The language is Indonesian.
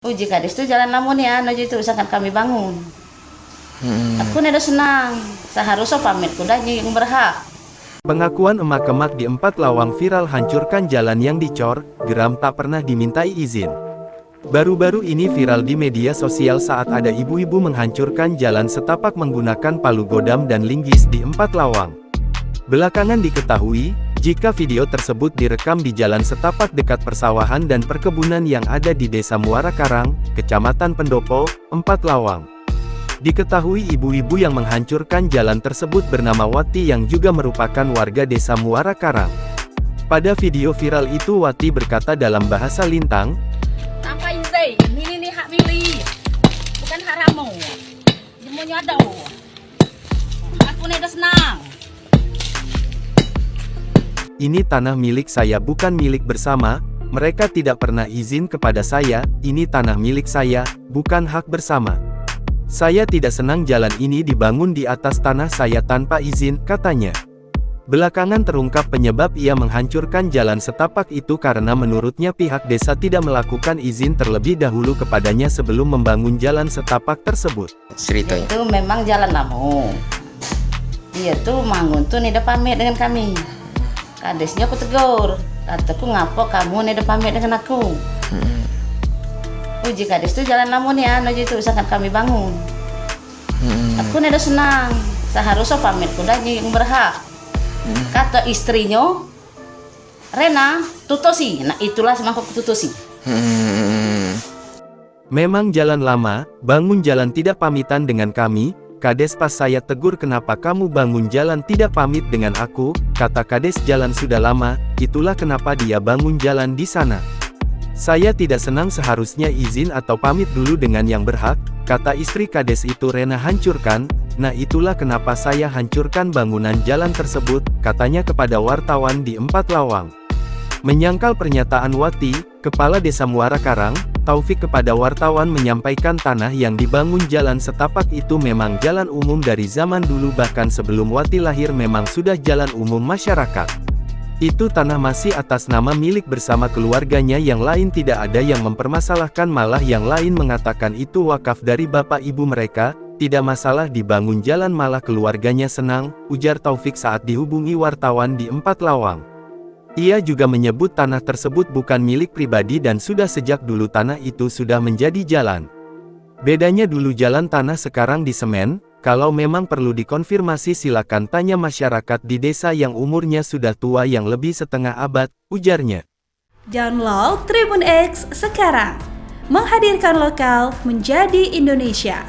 Uji kades itu jalan namun ya, nuju itu usahakan kami bangun. Aku udah senang, seharusnya pamit kudanya yang berhak. Pengakuan emak-emak di 4 Lawang viral hancurkan jalan yang dicor, geram tak pernah dimintai izin. Baru-baru ini viral di media sosial saat ada ibu-ibu menghancurkan jalan setapak menggunakan palu godam dan linggis di 4 Lawang. Belakangan diketahui, jika video tersebut direkam di jalan setapak dekat persawahan dan perkebunan yang ada di Desa Muara Karang, Kecamatan Pendopo, 4 Lawang. Diketahui ibu-ibu yang menghancurkan jalan tersebut bernama Wati yang juga merupakan warga Desa Muara Karang. Pada video viral itu Wati berkata dalam bahasa Lintang, "Sampai ini hak milik, bukan hak ramu. Semuanya ada. Aku udah senang. ini tanah milik saya bukan milik bersama, mereka tidak pernah izin kepada saya, ini tanah milik saya, bukan hak bersama. Saya tidak senang jalan ini dibangun di atas tanah saya tanpa izin," katanya. Belakangan terungkap penyebab ia menghancurkan jalan setapak itu karena menurutnya pihak desa tidak melakukan izin terlebih dahulu kepadanya sebelum membangun jalan setapak tersebut. Ceritanya. Itu memang jalan namu. Dia tuh mangun tuh nih pamit dengan kami. Kadesnya aku tegur, kataku ngapo kamu nih pamit dengan aku. Uji kades itu jalan namun ya, nuju itu usahakan kami bangun. Aku udah senang, seharusnya pamit kudanya yang berhak. Kata istrinya, Rena, tutusi. Nah itulah semangkuk tutusi. Memang jalan lama, bangun jalan tidak pamitan dengan kami. Kades pas saya tegur kenapa kamu bangun jalan tidak pamit dengan aku, kata Kades jalan sudah lama, itulah kenapa dia bangun jalan di sana. Saya tidak senang seharusnya izin atau pamit dulu dengan yang berhak, kata istri Kades itu Rena hancurkan, nah itulah kenapa saya hancurkan bangunan jalan tersebut, katanya kepada wartawan di 4 Lawang. Menyangkal pernyataan Wati, Kepala Desa Muara Karang, Taufik kepada wartawan menyampaikan tanah yang dibangun jalan setapak itu memang jalan umum dari zaman dulu bahkan sebelum Wati lahir memang sudah jalan umum masyarakat. Itu tanah masih atas nama milik bersama keluarganya yang lain tidak ada yang mempermasalahkan malah yang lain mengatakan itu wakaf dari bapak ibu mereka, tidak masalah dibangun jalan malah keluarganya senang, ujar Taufik saat dihubungi wartawan di 4 Lawang. Ia juga menyebut tanah tersebut bukan milik pribadi dan sudah sejak dulu tanah itu sudah menjadi jalan. Bedanya dulu jalan tanah sekarang di semen, kalau memang perlu dikonfirmasi silakan tanya masyarakat di desa yang umurnya sudah tua yang lebih setengah abad, ujarnya. Download Tribun X sekarang, menghadirkan lokal menjadi Indonesia.